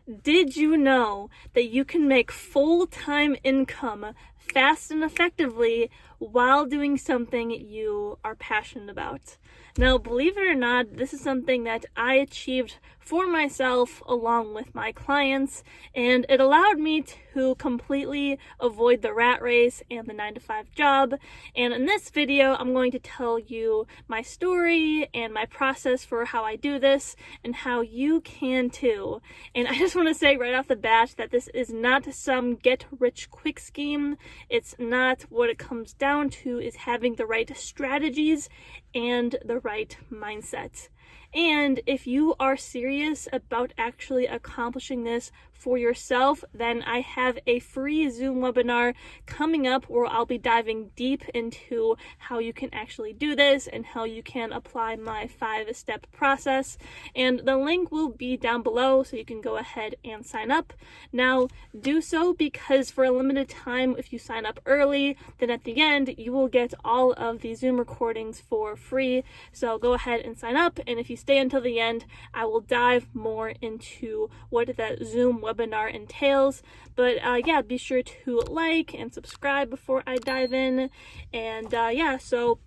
Did you know that you can make full-time income fast and effectively while doing something you are passionate about? Now, believe it or not, this is something that I achieved for myself along with my clients, and it allowed me to completely avoid the rat race and the 9-to-5 job. And in this video, I'm going to tell you my story and my process for how I do this and how you can too. And I just want to say right off the bat that this is not some get-rich-quick scheme. It's not. What it comes down to is having the right strategies and the right mindset. And if you are serious about actually accomplishing this for yourself, then I have a free Zoom webinar coming up where I'll be diving deep into how you can actually do this and how you can apply my 5-step process. And the link will be down below, so you can go ahead and sign up. Now, do so because for a limited time, if you sign up early, then at the end, you will get all of the Zoom recordings for free. So go ahead and sign up. And if you stay until the end, I will dive more into what that Zoom webinar entails. But yeah, be sure to like and subscribe before I dive in. And so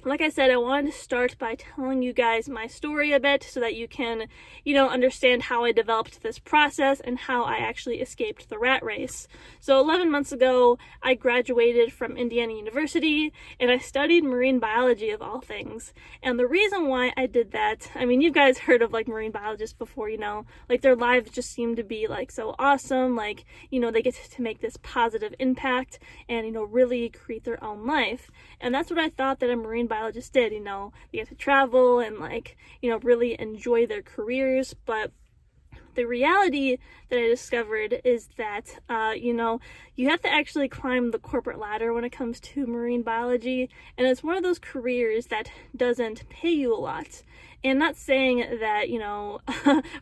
like I said, I wanted to start by telling you guys my story a bit so that you can, understand how I developed this process and how I actually escaped the rat race. So 11 months ago, I graduated from Indiana University and I studied marine biology of all things. And the reason why I did that, you guys heard of marine biologists before, their lives just seem to be so awesome. They get to make this positive impact and, really create their own life. And that's what I thought that a marine biologists did. They get to travel and really enjoy their careers. But the reality that I discovered is that you have to actually climb the corporate ladder when it comes to marine biology, and it's one of those careers that doesn't pay you a lot. And not saying that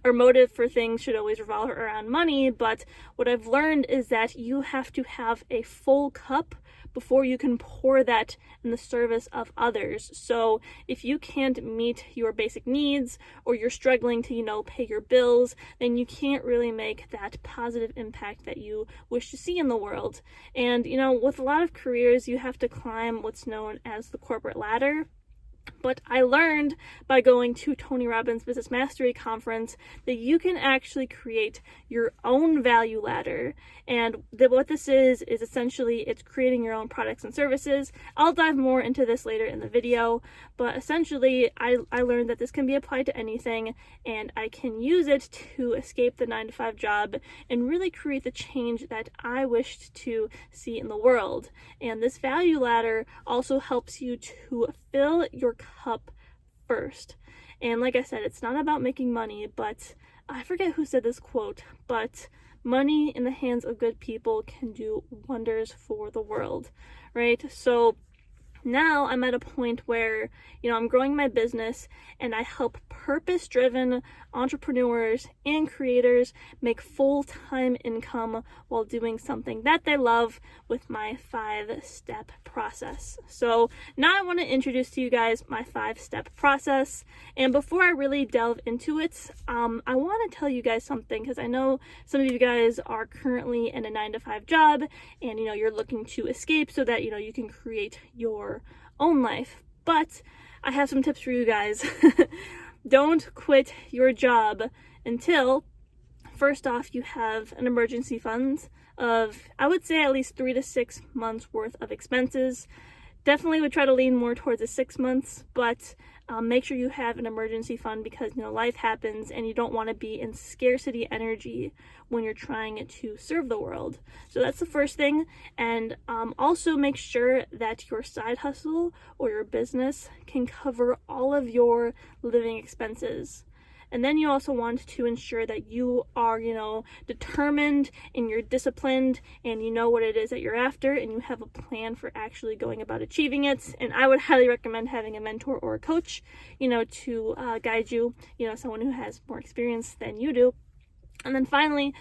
our motive for things should always revolve around money, but what I've learned is that you have to have a full cup before you can pour that in the service of others. So if you can't meet your basic needs, or you're struggling to, pay your bills, then you can't really make that positive impact that you wish to see in the world. And, with a lot of careers, you have to climb what's known as the corporate ladder. But I learned by going to Tony Robbins' Business Mastery Conference that you can actually create your own value ladder. And what this is essentially it's creating your own products and services. I'll dive more into this later in the video, but essentially I learned that this can be applied to anything, and I can use it to escape the 9-to-5 job and really create the change that I wished to see in the world. And this value ladder also helps you to fill your cup first. And like I said, it's not about making money, but I forget who said this quote, but money in the hands of good people can do wonders for the world, right? So now I'm at a point where, I'm growing my business and I help purpose-driven entrepreneurs and creators make full-time income while doing something that they love with my 5-step process. So now I want to introduce to you guys my 5-step process. And before I really delve into it, I want to tell you guys something, because I know some of you guys are currently in a 9-to-5 job and, you're looking to escape so that, you can create your own life. But I have some tips for you guys. Don't quit your job until, first off, you have an emergency fund of, I would say, at least 3 to 6 months worth of expenses. Definitely would try to lean more towards the 6 months, but make sure you have an emergency fund, because life happens and you don't want to be in scarcity energy when you're trying to serve the world. So that's the first thing. And also make sure that your side hustle or your business can cover all of your living expenses. And then you also want to ensure that you are, determined and you're disciplined and you know what it is that you're after and you have a plan for actually going about achieving it. And I would highly recommend having a mentor or a coach, to guide you, someone who has more experience than you do. And then finally,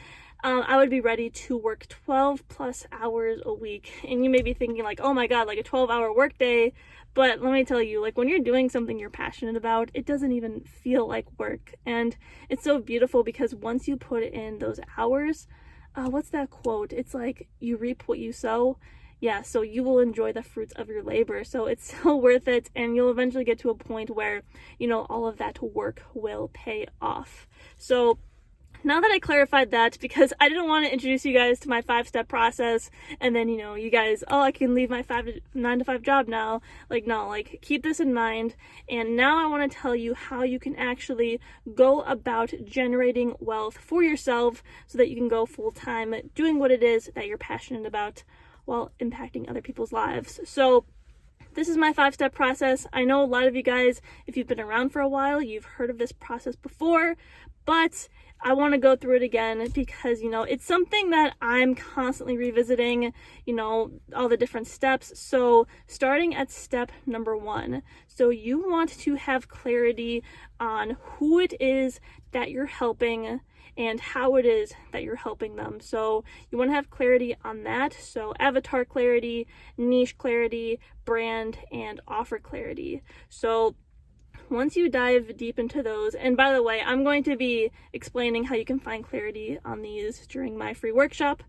I would be ready to work 12 plus hours a week. And you may be thinking like, oh my God, like a 12-hour workday. But let me tell you, like when you're doing something you're passionate about, it doesn't even feel like work. And it's so beautiful because once you put in those hours, what's that quote? It's like you reap what you sow. Yeah, so you will enjoy the fruits of your labor. So it's so worth it. And you'll eventually get to a point where, all of that work will pay off. So now that I clarified that, because I didn't want to introduce you guys to my 5-step process and then, you guys, oh, I can leave my 9 to 5 job now. Like, no, like keep this in mind. And now I want to tell you how you can actually go about generating wealth for yourself so that you can go full time doing what it is that you're passionate about while impacting other people's lives. So this is my 5-step process. I know a lot of you guys, if you've been around for a while, you've heard of this process before, but I want to go through it again because, it's something that I'm constantly revisiting, all the different steps. So starting at step number 1. So you want to have clarity on who it is that you're helping and how it is that you're helping them. So you want to have clarity on that. So avatar clarity, niche clarity, brand, and offer clarity. So once you dive deep into those, and by the way, I'm going to be explaining how you can find clarity on these during my free workshop.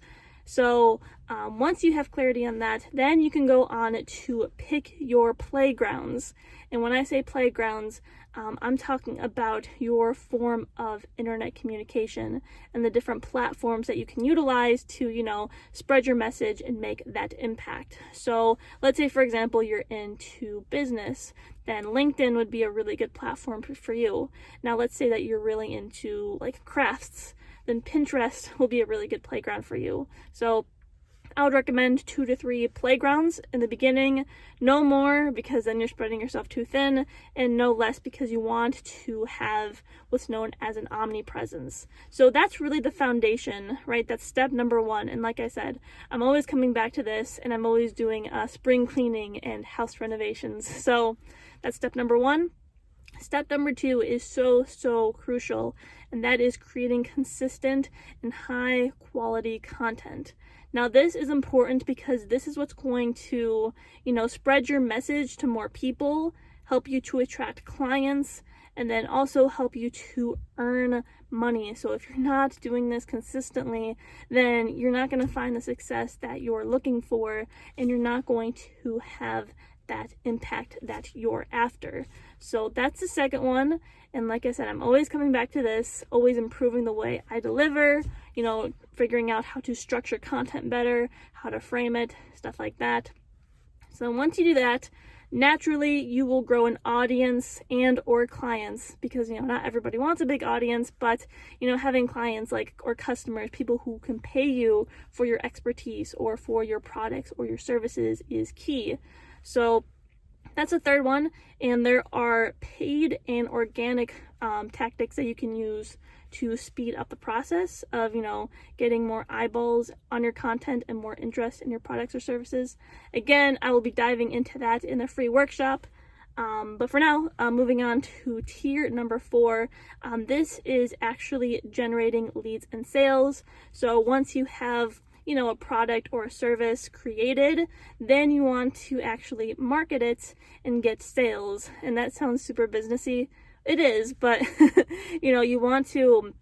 So once you have clarity on that, then you can go on to pick your playgrounds. And when I say playgrounds, I'm talking about your form of internet communication and the different platforms that you can utilize to, spread your message and make that impact. So let's say, for example, you're into business, then LinkedIn would be a really good platform for you. Now, let's say that you're really into like crafts, then Pinterest will be a really good playground for you. So I would recommend 2 to 3 playgrounds in the beginning, no more because then you're spreading yourself too thin, and no less because you want to have what's known as an omnipresence. So that's really the foundation, right? That's step number 1. And like I said, I'm always coming back to this, and I'm always doing spring cleaning and house renovations. So that's step number 1. Step number 2 is so crucial, and that is creating consistent and high quality content. Now, this is important because this is what's going to, spread your message to more people, help you to attract clients, and then also help you to earn money. So if you're not doing this consistently, then you're not going to find the success that you're looking for, and you're not going to have that impact that you're after. So that's the second one. And like I said, I'm always coming back to this, always improving the way I deliver, figuring out how to structure content better, how to frame it, stuff like that. So once you do that, naturally you will grow an audience and or clients because, not everybody wants a big audience, but, having clients or customers, people who can pay you for your expertise or for your products or your services is key. So that's the third one, and there are paid and organic tactics that you can use to speed up the process of, getting more eyeballs on your content and more interest in your products or services. Again, I will be diving into that in the free workshop. But for now, moving on to tier number 4, this is actually generating leads and sales. So once you have a product or a service created, then you want to actually market it and get sales. And that sounds super businessy. It is, but you want to,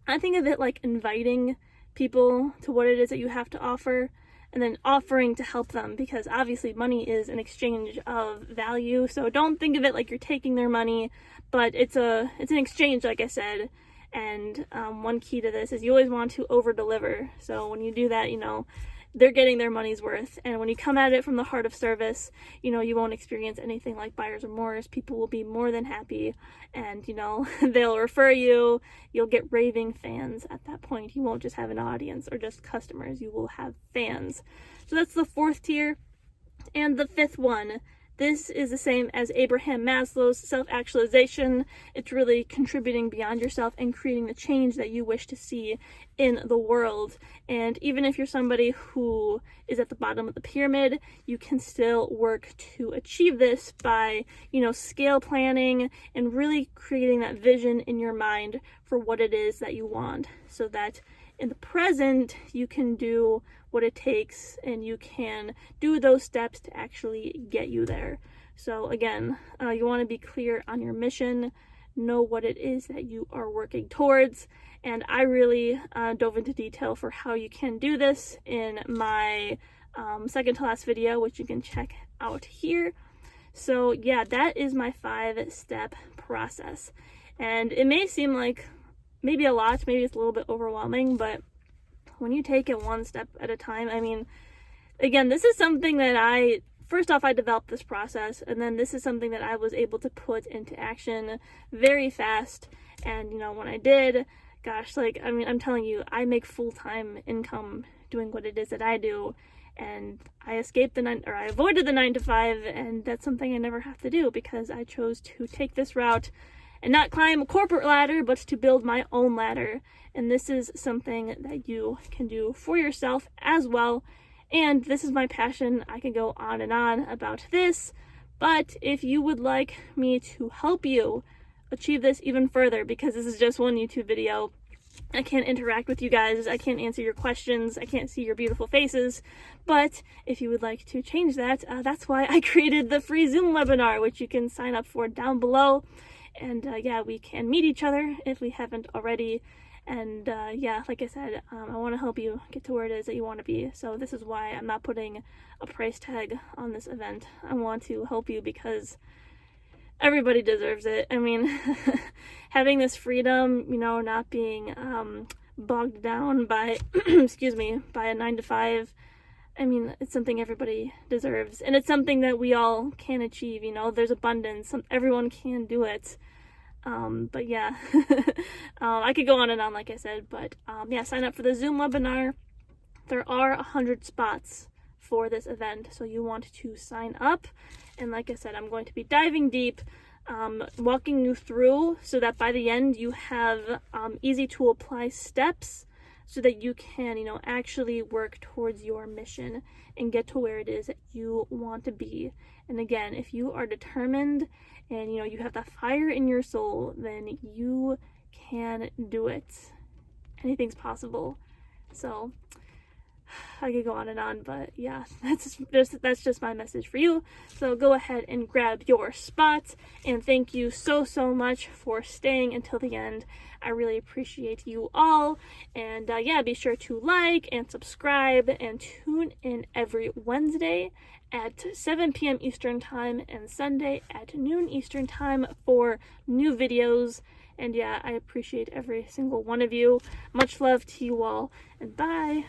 I think of it like inviting people to what it is that you have to offer, and then offering to help them, because obviously money is an exchange of value. So don't think of it like you're taking their money, but it's an exchange, like I said. And one key to this is you always want to over deliver. So when you do that, they're getting their money's worth. And when you come at it from the heart of service, you won't experience anything like buyer's remorse. People will be more than happy, and they'll refer you. You'll get raving fans at that point. You won't just have an audience or just customers. You will have fans. So that's the 4th tier. And the 5th one, this is the same as Abraham Maslow's self-actualization. It's really contributing beyond yourself and creating the change that you wish to see in the world. And even if you're somebody who is at the bottom of the pyramid, you can still work to achieve this by, scale planning and really creating that vision in your mind for what it is that you want, so that in the present, you can do what it takes and you can do those steps to actually get you there. So again, you want to be clear on your mission, know what it is that you are working towards, and I really dove into detail for how you can do this in my second to last video, which you can check out here. So yeah, that is my 5-step process. And it may seem like maybe a lot, maybe it's a little bit overwhelming, but when you take it one step at a time, I mean, again, this is something that first off, I developed this process, and then this is something that I was able to put into action very fast. And, when I did, gosh, I'm telling you, I make full-time income doing what it is that I do. And I I avoided the 9 to 5, and that's something I never have to do because I chose to take this route and not climb a corporate ladder, but to build my own ladder. And this is something that you can do for yourself as well. And this is my passion. I could go on and on about this, but if you would like me to help you achieve this even further, because this is just one YouTube video, I can't interact with you guys, I can't answer your questions, I can't see your beautiful faces, but if you would like to change that, that's why I created the free Zoom webinar, which you can sign up for down below. And yeah, we can meet each other if we haven't already. And yeah, like I said, I want to help you get to where it is that you want to be. So this is why I'm not putting a price tag on this event. I want to help you because everybody deserves it. I mean, having this freedom, not being bogged down by, excuse me, by a 9 to 5, I mean, it's something everybody deserves. And it's something that we all can achieve, there's abundance. Everyone can do it. But yeah, I could go on and on, like I said, but yeah, sign up for the Zoom webinar. There are 100 spots for this event, so you want to sign up. And like I said, I'm going to be diving deep, walking you through so that by the end you have easy to apply steps so that you can, actually work towards your mission and get to where it is that you want to be. And again, if you are determined and, you have that fire in your soul, then you can do it. Anything's possible. So I could go on and on, but yeah, that's just my message for you. So go ahead and grab your spot, and thank you so much for staying until the end. I really appreciate you all, and yeah, be sure to like and subscribe and tune in every Wednesday at 7 p.m. Eastern Time and Sunday at noon Eastern Time for new videos. And yeah, I appreciate every single one of you. Much love to you all, and bye.